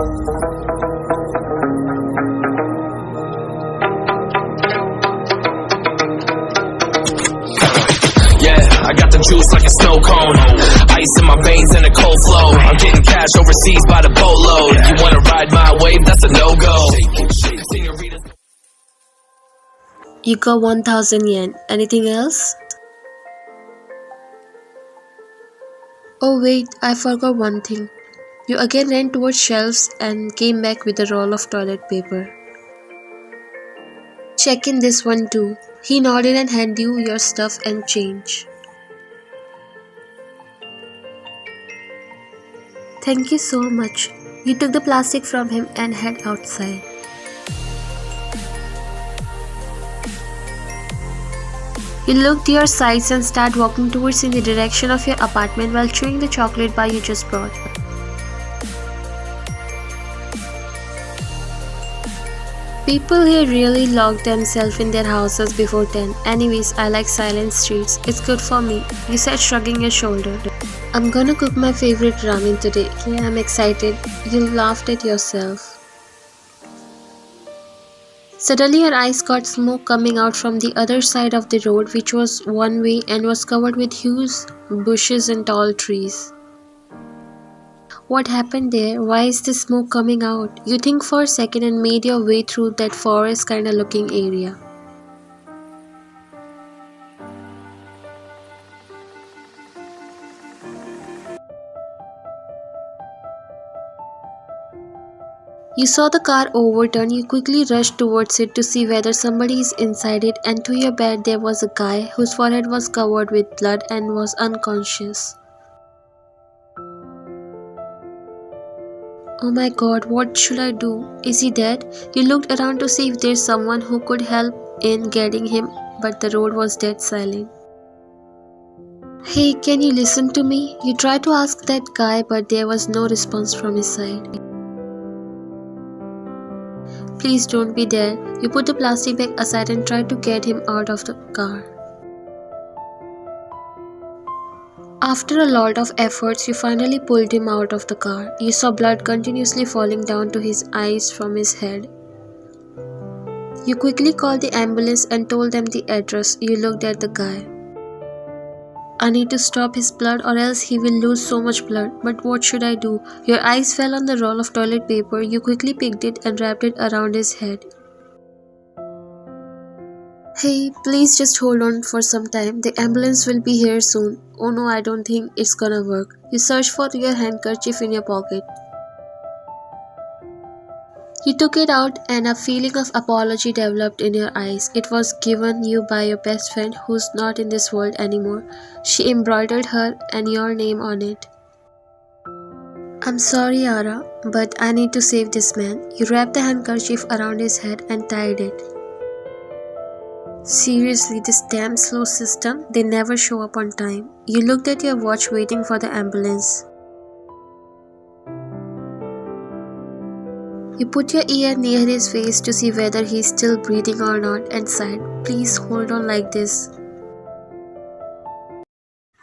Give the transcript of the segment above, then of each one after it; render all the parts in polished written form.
Yeah, I got the juice like a snow cone. Ice in my veins and a cold flow. I'm getting cash overseas by the boatload. You wanna ride my wave? That's a no-go. You got 1000 yen. Anything else? Oh wait, I forgot one thing. You again ran towards shelves and came back with a roll of toilet paper. Check in this one too. He nodded and handed you your stuff and change. Thank you so much. You took the plastic from him and head outside. You looked to your sides and started walking towards in the direction of your apartment while chewing the chocolate bar you just brought. People here really lock themselves in their houses before 10. Anyways, I like silent streets. It's good for me, you said, shrugging your shoulder. I'm gonna cook my favorite ramen today. Yeah, I'm excited. You laughed at yourself. Suddenly your eyes caught smoke coming out from the other side of the road, which was one way and was covered with huge bushes and tall trees. What happened there? Why is the smoke coming out? You think for a second and made your way through that forest kinda looking area. You saw the car overturn. You quickly rushed towards it to see whether somebody is inside it, and to your bed there was a guy whose forehead was covered with blood and was unconscious. Oh my god, what should I do? Is he dead? You looked around to see if there's someone who could help in getting him, but the road was dead silent. Hey, can you listen to me? You tried to ask that guy, but there was no response from his side. Please don't be there. You put the plastic bag aside and tried to get him out of the car. After a lot of efforts, you finally pulled him out of the car. You saw blood continuously falling down to his eyes from his head. You quickly called the ambulance and told them the address. You looked at the guy. I need to stop his blood or else he will lose so much blood. But what should I do? Your eyes fell on the roll of toilet paper. You quickly picked it and wrapped it around his head. Hey, please just hold on for some time. The ambulance will be here soon. Oh no, I don't think it's gonna work. You searched for your handkerchief in your pocket. You took it out and a feeling of apology developed in your eyes. It was given you by your best friend who's not in this world anymore. She embroidered her and your name on it. I'm sorry, Ara, but I need to save this man. You wrapped the handkerchief around his head and tied it. Seriously, this damn slow system, they never show up on time. You looked at your watch waiting for the ambulance. You put your ear near his face to see whether he's still breathing or not and sighed, please hold on like this.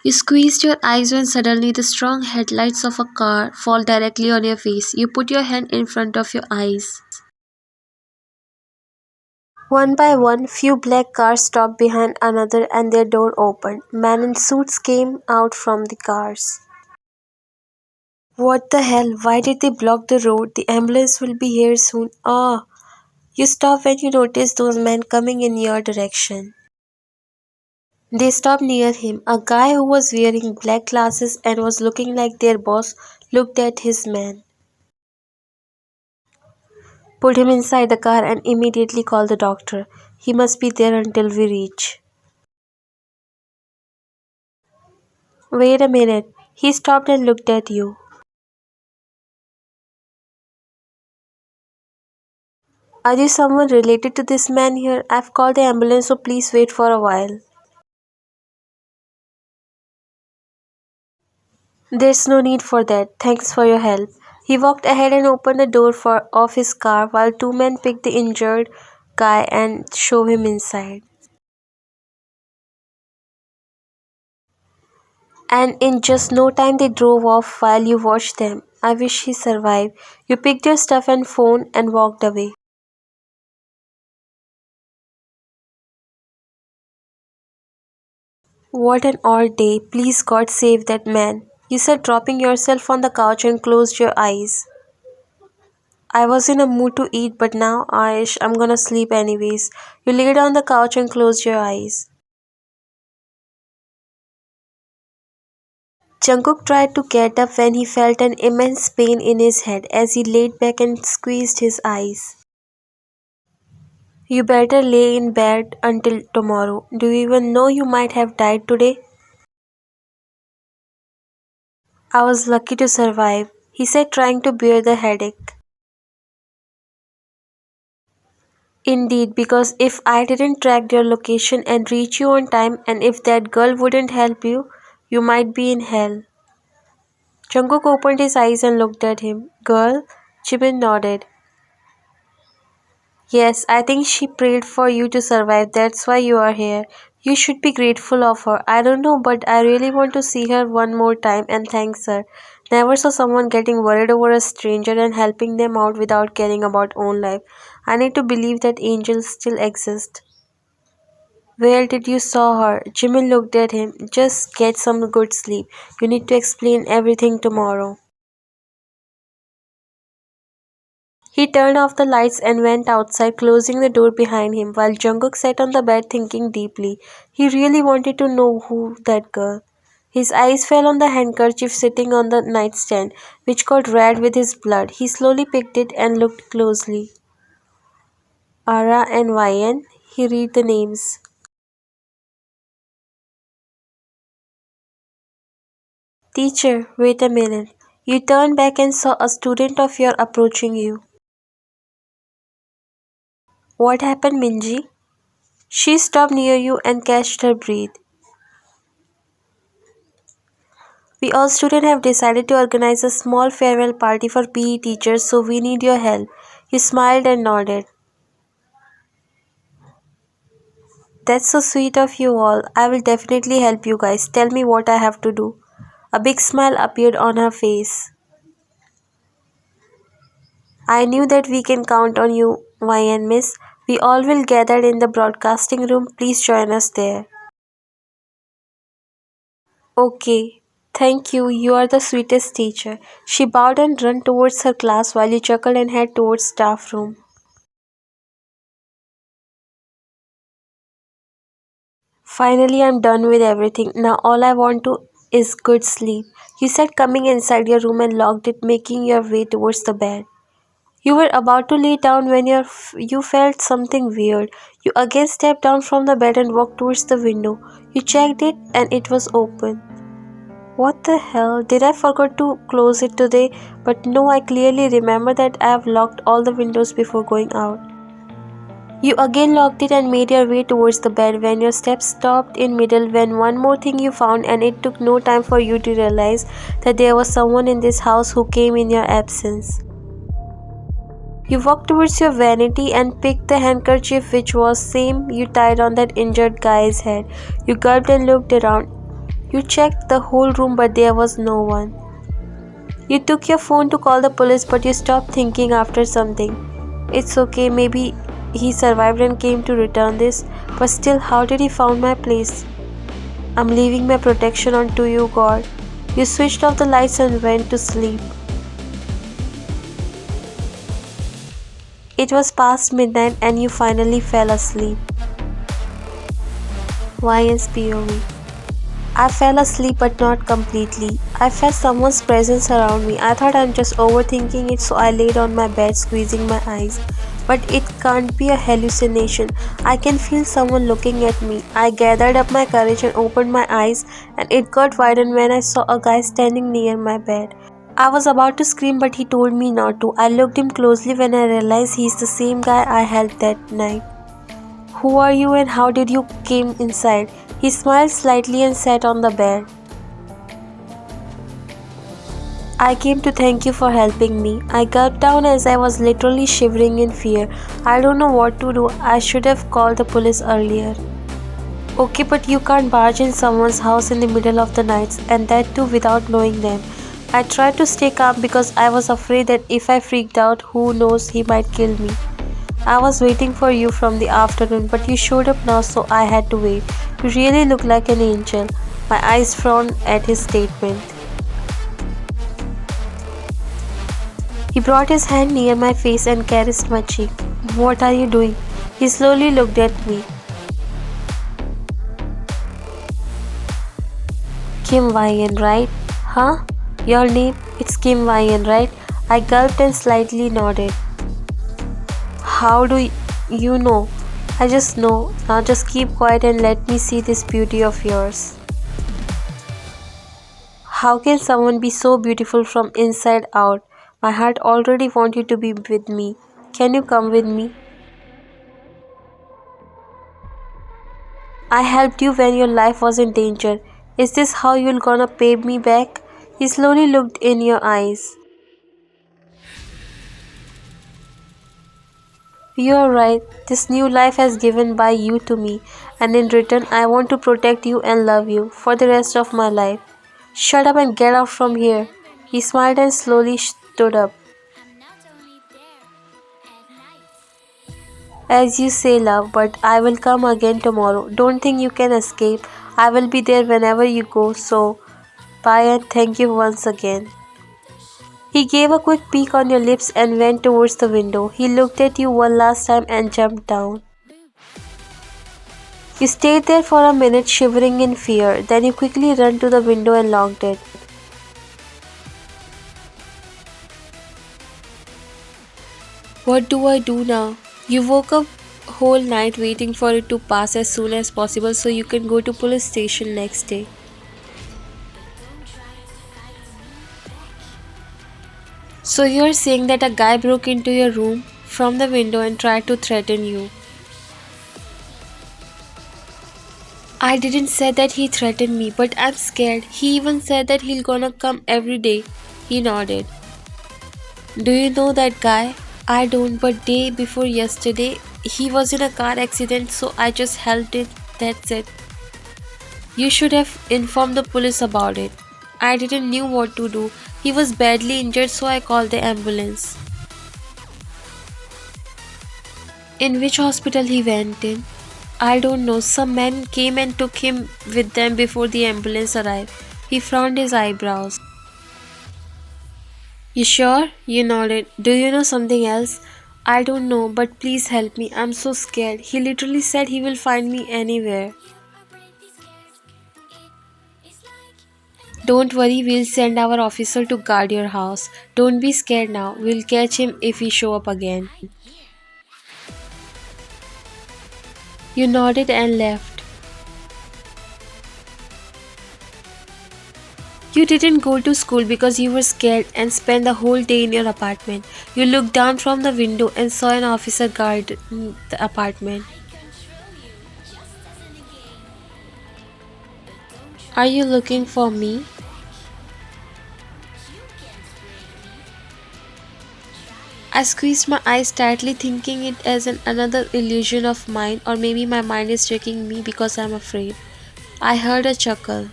You squeezed your eyes when suddenly the strong headlights of a car fall directly on your face. You put your hand in front of your eyes. One by one, few black cars stopped behind another and their door opened. Men in suits came out from the cars. What the hell? Why did they block the road? The ambulance will be here soon. Ah! You stopped when you noticed those men coming in your direction. They stopped near him. A guy who was wearing black glasses and was looking like their boss looked at his man, pulled him inside the car and immediately called the doctor. He must be there until we reach. Wait a minute. He stopped and looked at you. Are you someone related to this man here? I've called the ambulance, so please wait for a while. There's no need for that. Thanks for your help. He walked ahead and opened the door of his car while two men picked the injured guy and shove him inside. And in just no time they drove off while you watched them. I wish he survived. You picked your stuff and phone and walked away. What an odd day. Please God save that man. You said dropping yourself on the couch and closed your eyes. I was in a mood to eat, but now, Aish, I'm gonna sleep anyways. You laid on the couch and closed your eyes. Jungkook tried to get up when he felt an immense pain in his head as he laid back and squeezed his eyes. You better lay in bed until tomorrow. Do you even know you might have died today? I was lucky to survive, he said, trying to bear the headache. Indeed, because if I didn't track your location and reach you on time, and if that girl wouldn't help you, you might be in hell. Jungkook opened his eyes and looked at him. Girl? Jimin nodded. Yes, I think she prayed for you to survive. That's why you are here. You should be grateful of her. I don't know, but I really want to see her one more time and thanks her. Never saw someone getting worried over a stranger and helping them out without caring about own life. I need to believe that angels still exist. Where did you saw her? Jimin looked at him. Just get some good sleep. You need to explain everything tomorrow. He turned off the lights and went outside, closing the door behind him, while Jungkook sat on the bed thinking deeply. He really wanted to know who that girl. His eyes fell on the handkerchief sitting on the nightstand, which got red with his blood. He slowly picked it and looked closely. Ara and YN. He read the names. Teacher, wait a minute. You turned back and saw a student of yours approaching you. What happened, Minji? She stopped near you and catched her breath. We all students have decided to organize a small farewell party for PE teachers, so we need your help. He smiled and nodded. That's so sweet of you all. I will definitely help you guys. Tell me what I have to do. A big smile appeared on her face. I knew that we can count on you, YN Miss. We all will gather in the broadcasting room. Please join us there. Okay. Thank you. You are the sweetest teacher. She bowed and ran towards her class while he chuckled and headed towards staff room. Finally, I'm done with everything. Now all I want to is good sleep. You said coming inside your room and locked it, making your way towards the bed. You were about to lay down when you felt something weird. You again stepped down from the bed and walked towards the window. You checked it and it was open. What the hell? Did I forget to close it today? But no, I clearly remember that I have locked all the windows before going out. You again locked it and made your way towards the bed when your steps stopped in middle when one more thing you found, and it took no time for you to realize that there was someone in this house who came in your absence. You walked towards your vanity and picked the handkerchief which was same you tied on that injured guy's head. You gulped and looked around. You checked the whole room but there was no one. You took your phone to call the police but you stopped thinking after something. It's okay, maybe he survived and came to return this, but still, how did he found my place? I'm leaving my protection on to you, God. You switched off the lights and went to sleep. It was past midnight and you finally fell asleep. YN's POV. I fell asleep but not completely. I felt someone's presence around me. I thought I'm just overthinking it, so I laid on my bed squeezing my eyes. But it can't be a hallucination. I can feel someone looking at me. I gathered up my courage and opened my eyes, and it got widened when I saw a guy standing near my bed. I was about to scream but he told me not to. I looked him closely when I realized he's the same guy I helped that night. Who are you and how did you came inside? He smiled slightly and sat on the bed. I came to thank you for helping me. I gulped down as I was literally shivering in fear. I don't know what to do. I should have called the police earlier. Okay, but you can't barge in someone's house in the middle of the night, and that too without knowing them. I tried to stay calm because I was afraid that if I freaked out, who knows, he might kill me. I was waiting for you from the afternoon, but you showed up now, so I had to wait. You really look like an angel. My eyes frowned at his statement. He brought his hand near my face and caressed my cheek. What are you doing? He slowly looked at me. Kim Ryan, right? Huh? Your name? It's Kim Ryan, right? I gulped and slightly nodded. How do you know? I just know. Now just keep quiet and let me see this beauty of yours. How can someone be so beautiful from inside out? My heart already wants you to be with me. Can you come with me? I helped you when your life was in danger. Is this how you're gonna pay me back? He slowly looked in your eyes. You are right. This new life has given by you to me, and in return, I want to protect you and love you for the rest of my life. Shut up and get out from here. He smiled and slowly stood up. As you say, love, but I will come again tomorrow. Don't think you can escape. I will be there whenever you go, so bye and thank you once again. He gave a quick peek on your lips and went towards the window. He looked at you one last time and jumped down. You stayed there for a minute shivering in fear, then you quickly ran to the window and locked it. What do I do now? You woke up whole night waiting for it to pass as soon as possible so you can go to police station next day. So you're saying that a guy broke into your room from the window and tried to threaten you. I didn't say that he threatened me, but I'm scared. He even said that he'll gonna come every day. He nodded. Do you know that guy? I don't, but day before yesterday, he was in a car accident, so I just helped it. That's it. You should have informed the police about it. I didn't knew what to do. He was badly injured, so I called the ambulance. In which hospital he went in? I don't know. Some men came and took him with them before the ambulance arrived. He frowned his eyebrows. You sure? You nodded. Do you know something else? I don't know, but please help me. I'm so scared. He literally said he will find me anywhere. Don't worry, we'll send our officer to guard your house. Don't be scared now. We'll catch him if he show up again. You nodded and left. You didn't go to school because you were scared and spent the whole day in your apartment. You looked down from the window and saw an officer guard the apartment. Are you looking for me? I squeezed my eyes tightly, thinking it as another illusion of mine, or maybe my mind is tricking me because I'm afraid. I heard a chuckle.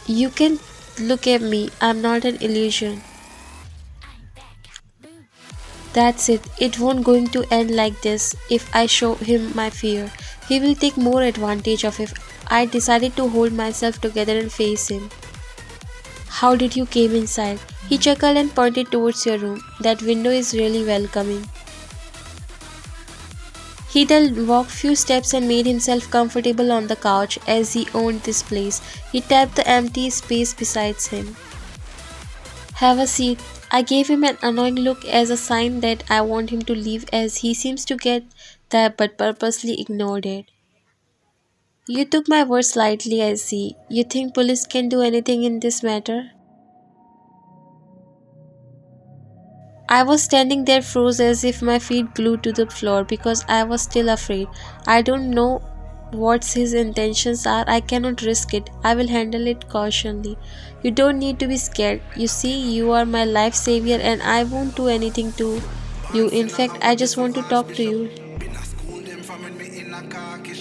You can look at me, I'm not an illusion. That's it. It won't going to end like this if I show him my fear. He will take more advantage of it. I decided to hold myself together and face him. How did you came inside? He chuckled and pointed towards your room. That window is really welcoming. He then walked few steps and made himself comfortable on the couch as he owned this place. He tapped the empty space beside him. Have a seat. I gave him an annoying look as a sign that I want him to leave as he seems to get that but purposely ignored it. You took my words lightly, I see. You think police can do anything in this matter? I was standing there froze as if my feet glued to the floor because I was still afraid. I don't know what his intentions are. I cannot risk it. I will handle it cautiously. You don't need to be scared. You see, you are my life savior and I won't do anything to you. In fact, I just want to talk to you.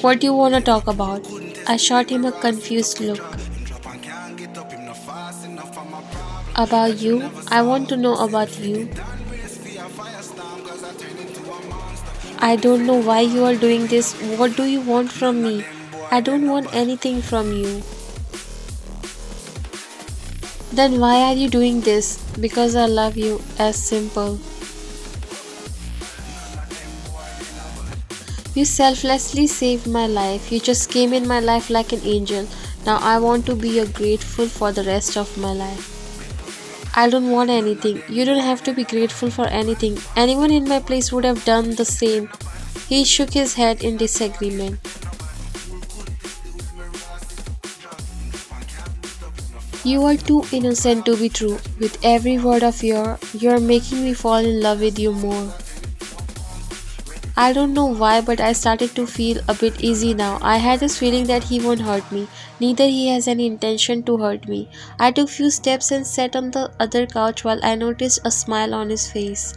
What do you want to talk about? I shot him a confused look. About you? I want to know about you. I don't know why you are doing this. What do you want from me? I don't want anything from you. Then why are you doing this? Because I love you. As simple. You selflessly saved my life. You just came in my life like an angel. Now I want to be grateful for the rest of my life. I don't want anything. You don't have to be grateful for anything. Anyone in my place would have done the same. He shook his head in disagreement. You are too innocent to be true. With every word of you're making me fall in love with you more. I don't know why, but I started to feel a bit easy now. I had this feeling that he won't hurt me. Neither he has any intention to hurt me. I took few steps and sat on the other couch while I noticed a smile on his face.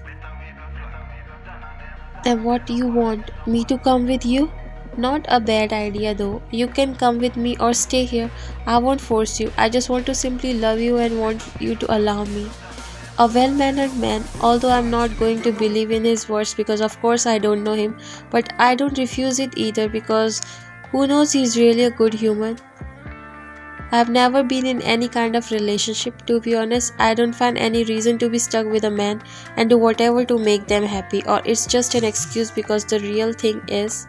Then what do you want? Me to come with you? Not a bad idea though. You can come with me or stay here. I won't force you. I just want to simply love you and want you to allow me. A well mannered man, although I'm not going to believe in his words because of course I don't know him, but I don't refuse it either because who knows, he's really a good human. I've never been in any kind of relationship. To be honest, I don't find any reason to be stuck with a man and do whatever to make them happy, or it's just an excuse because the real thing is,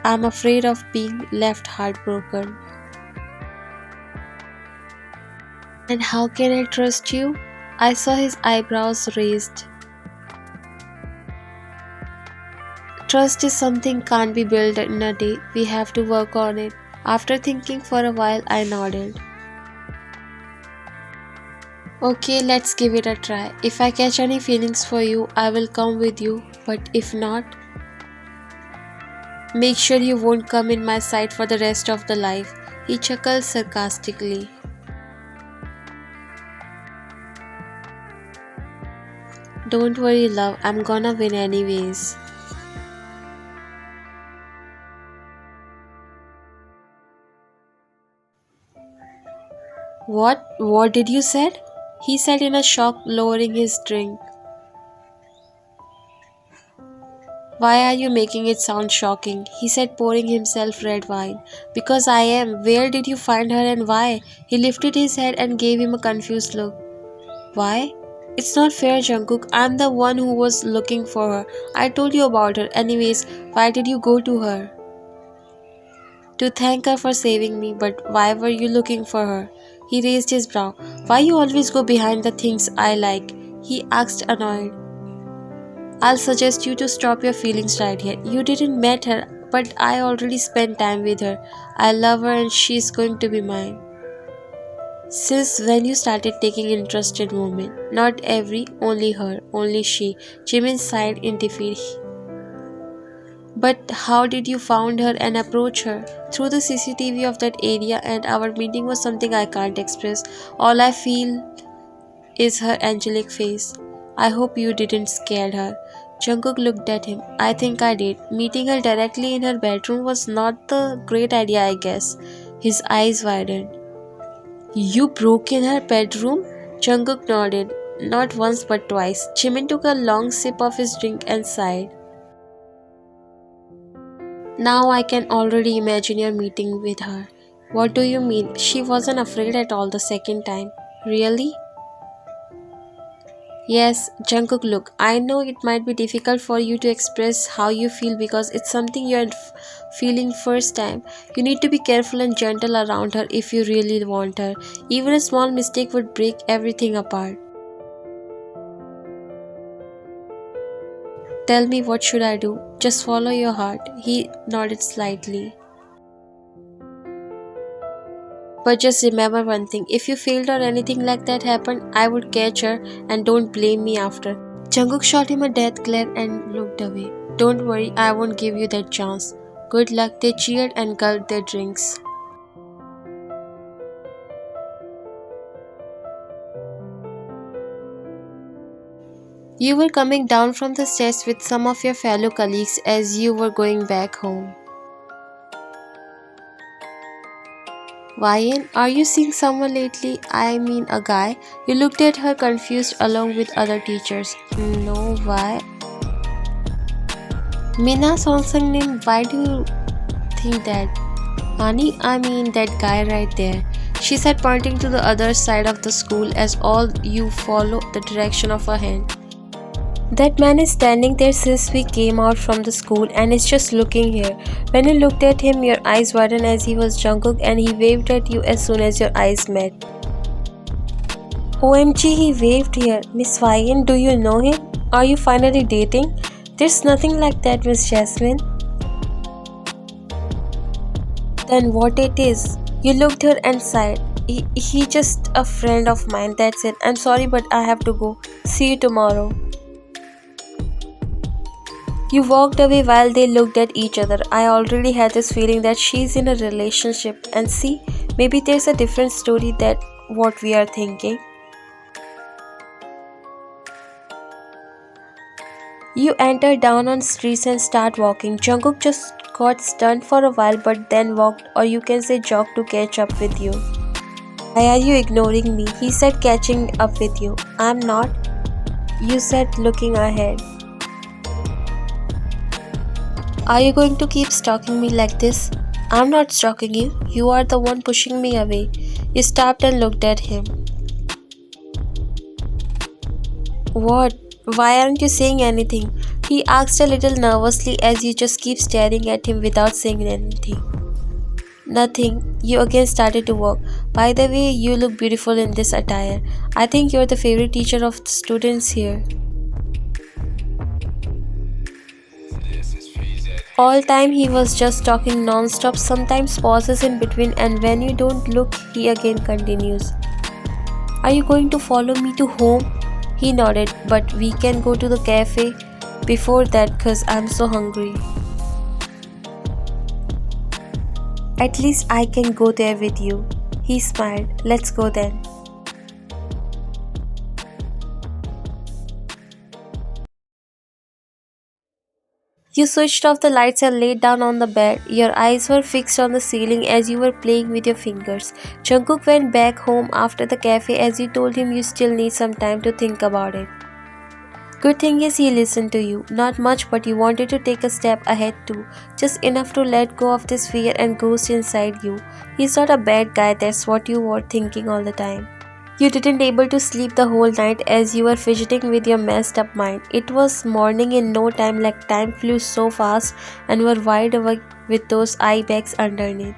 I'm afraid of being left heartbroken. And how can I trust you? I saw his eyebrows raised. Trust is something can't be built in a day. We have to work on it. After thinking for a while, I nodded. Okay, let's give it a try. If I catch any feelings for you, I will come with you. But if not, make sure you won't come in my sight for the rest of the life. He chuckled sarcastically. Don't worry, love. I'm gonna win anyways. What? What did you said? He said in a shock, lowering his drink. Why are you making it sound shocking? He said, pouring himself red wine. Because I am. Where did you find her and why? He lifted his head and gave him a confused look. Why? It's not fair, Jungkook. I'm the one who was looking for her. I told you about her. Anyways, why did you go to her? To thank her for saving me, but why were you looking for her? He raised his brow. Why you always go behind the things I like? He asked, annoyed. I'll suggest you to stop your feelings right here. You didn't met her, but I already spent time with her. I love her and she's going to be mine. Since when you started taking interest in women? Not every, only her, only she. Jimin sighed in defeat. But how did you found her and approach her? Through the CCTV of that area, and our meeting was something I can't express. All I feel is her angelic face. I hope you didn't scare her. Jungkook looked at him. I think I did. Meeting her directly in her bedroom was not the great idea, I guess. His eyes widened. You broke in her bedroom? Jungkook nodded. Not once but twice. Jimin took a long sip of his drink and sighed. Now I can already imagine your meeting with her. What do you mean? She wasn't afraid at all the second time. Really? Yes, Jungkook, look, I know it might be difficult for you to express how you feel because it's something you're feeling first time. You need to be careful and gentle around her if you really want her. Even a small mistake would break everything apart. Tell me, what should I do? Just follow your heart. He nodded slightly. But just remember one thing, if you failed or anything like that happened, I would catch her and don't blame me after. Jungkook shot him a death glare and looked away. Don't worry, I won't give you that chance. Good luck, they cheered and gulped their drinks. You were coming down from the stairs with some of your fellow colleagues as you were going back home. Ryan, are you seeing someone lately? I mean, a guy? You looked at her confused along with other teachers. No, why? Mina Songsan, why do you think that? Honey, I mean that guy right there. She said, pointing to the other side of the school as all you follow the direction of her hand. That man is standing there since we came out from the school and is just looking here. When you looked at him, your eyes widened as he was Jungkook and he waved at you as soon as your eyes met. OMG, he waved here. Miss Ryan, do you know him? Are you finally dating? There's nothing like that, Miss Jasmine. Then what it is? You looked her and sighed. He just a friend of mine, that's it. I'm sorry but I have to go. See you tomorrow. You walked away while they looked at each other. I already had this feeling that she's in a relationship and see, maybe there's a different story that what we are thinking. You enter down on streets and start walking. Jungkook just got stunned for a while but then walked or you can say jogged to catch up with you. Why are you ignoring me? He said catching up with you. I'm not. You said looking ahead. Are you going to keep stalking me like this? I'm not stalking you. You are the one pushing me away. You stopped and looked at him. What? Why aren't you saying anything? He asked a little nervously as you just keep staring at him without saying anything. Nothing. You again started to walk. By the way, you look beautiful in this attire. I think you're the favorite teacher of the students here. All time he was just talking non-stop, sometimes pauses in between and when you don't look, he again continues. Are you going to follow me to home? He nodded, but we can go to the cafe before that cause I'm so hungry. At least I can go there with you. He smiled. Let's go then. You switched off the lights and laid down on the bed. Your eyes were fixed on the ceiling as you were playing with your fingers. Jungkook went back home after the cafe as you told him you still need some time to think about it. Good thing is he listened to you. Not much, but you wanted to take a step ahead too. Just enough to let go of this fear and ghost inside you. He's not a bad guy, that's what you were thinking all the time. You didn't able to sleep the whole night as you were fidgeting with your messed up mind. It was morning in no time, like time flew so fast and were wide awake with those eye bags underneath.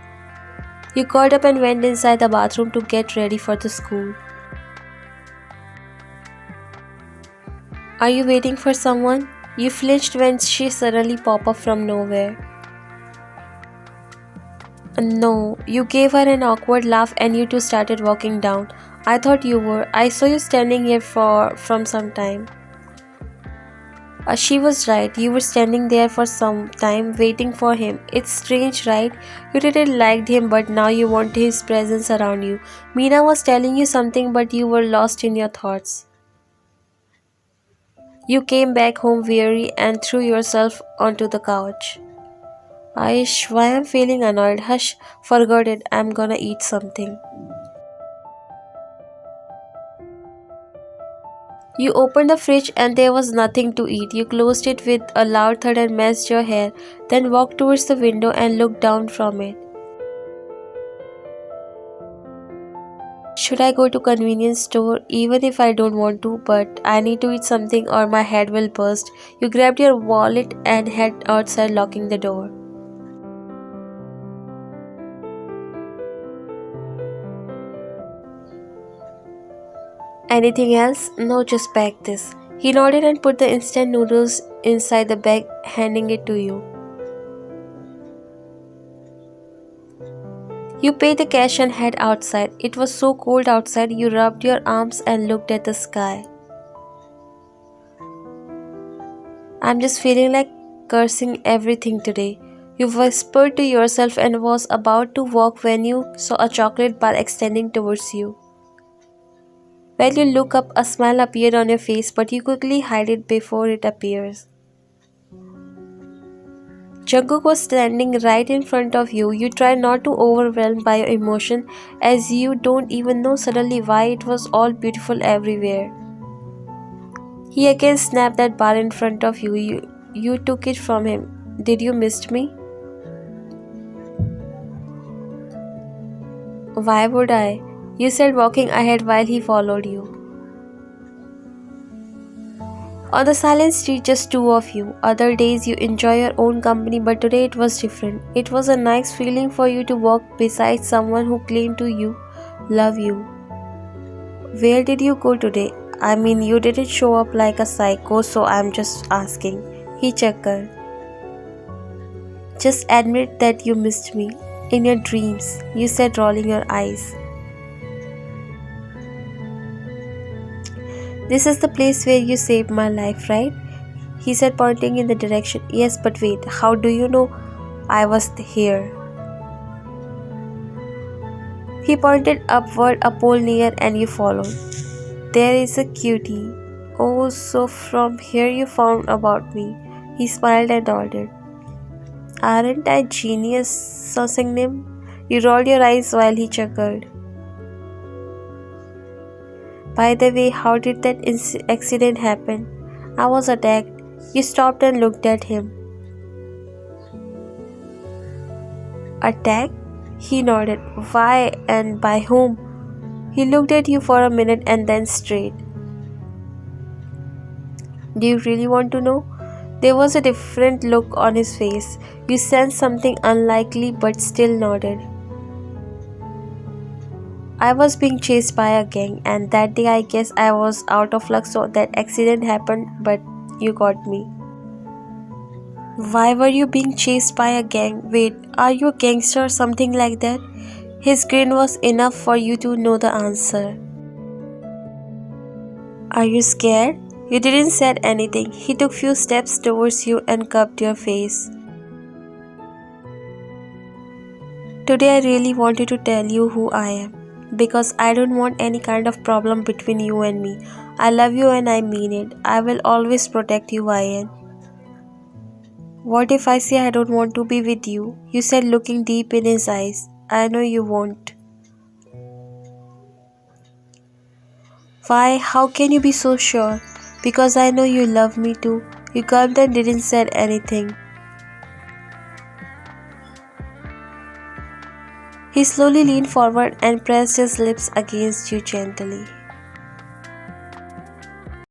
You got up and went inside the bathroom to get ready for the school. Are you waiting for someone? You flinched when she suddenly popped up from nowhere. No, you gave her an awkward laugh and you two started walking down. I thought you were. I saw you standing here from some time. She was right. You were standing there for some time waiting for him. It's strange, right? You didn't like him but now you want his presence around you. Meena was telling you something but you were lost in your thoughts. You came back home weary and threw yourself onto the couch. Aish, why I'm feeling annoyed? Hush, forgot it. I'm gonna eat something. You opened the fridge and there was nothing to eat. You closed it with a loud thud and messed your hair, then walked towards the window and looked down from it. Should I go to convenience store? Even if I don't want to, but I need to eat something or my head will burst. You grabbed your wallet and head outside locking the door. Anything else? No, just pack this. He nodded and put the instant noodles inside the bag, handing it to you. You paid the cash and head outside. It was so cold outside, you rubbed your arms and looked at the sky. I'm just feeling like cursing everything today. You whispered to yourself and was about to walk when you saw a chocolate bar extending towards you. When you look up, a smile appeared on your face, but you quickly hide it before it appears. Jungkook was standing right in front of you. You try not to overwhelm by your emotion as you don't even know suddenly why it was all beautiful everywhere. He again snapped that bar in front of you. You took it from him. Did you miss me? Why would I? You said walking ahead while he followed you. On the silent street, just two of you. Other days you enjoy your own company, but today it was different. It was a nice feeling for you to walk beside someone who claimed to you, love you. Where did you go today? I mean, you didn't show up like a psycho, so I'm just asking. He chuckled. Just admit that you missed me. In your dreams, you said, rolling your eyes. This is the place where you saved my life, right? He said, pointing in the direction. Yes, but wait, how do you know I was here? He pointed upward, a pole near, and you followed. There is a cutie. Oh, so from here you found about me. He smiled and nodded. Aren't I genius, Sosingnim? You rolled your eyes while he chuckled. By the way, how did that accident happen? I was attacked. You stopped and looked at him. Attacked? He nodded. Why and by whom? He looked at you for a minute and then straight. Do you really want to know? There was a different look on his face. You sensed something unlikely but still nodded. I was being chased by a gang, and that day I guess I was out of luck, so that accident happened, but you got me. Why were you being chased by a gang? Wait, are you a gangster or something like that? His grin was enough for you to know the answer. Are you scared? You didn't say anything. He took few steps towards you and cupped your face. Today I really wanted to tell you who I am. Because I don't want any kind of problem between you and me. I love you and I mean it. I will always protect you, Ian. What if I say I don't want to be with you? You said, looking deep in his eyes. I know you won't. Why? How can you be so sure? Because I know you love me too. You gulped and didn't say anything. He slowly leaned forward and pressed his lips against you gently.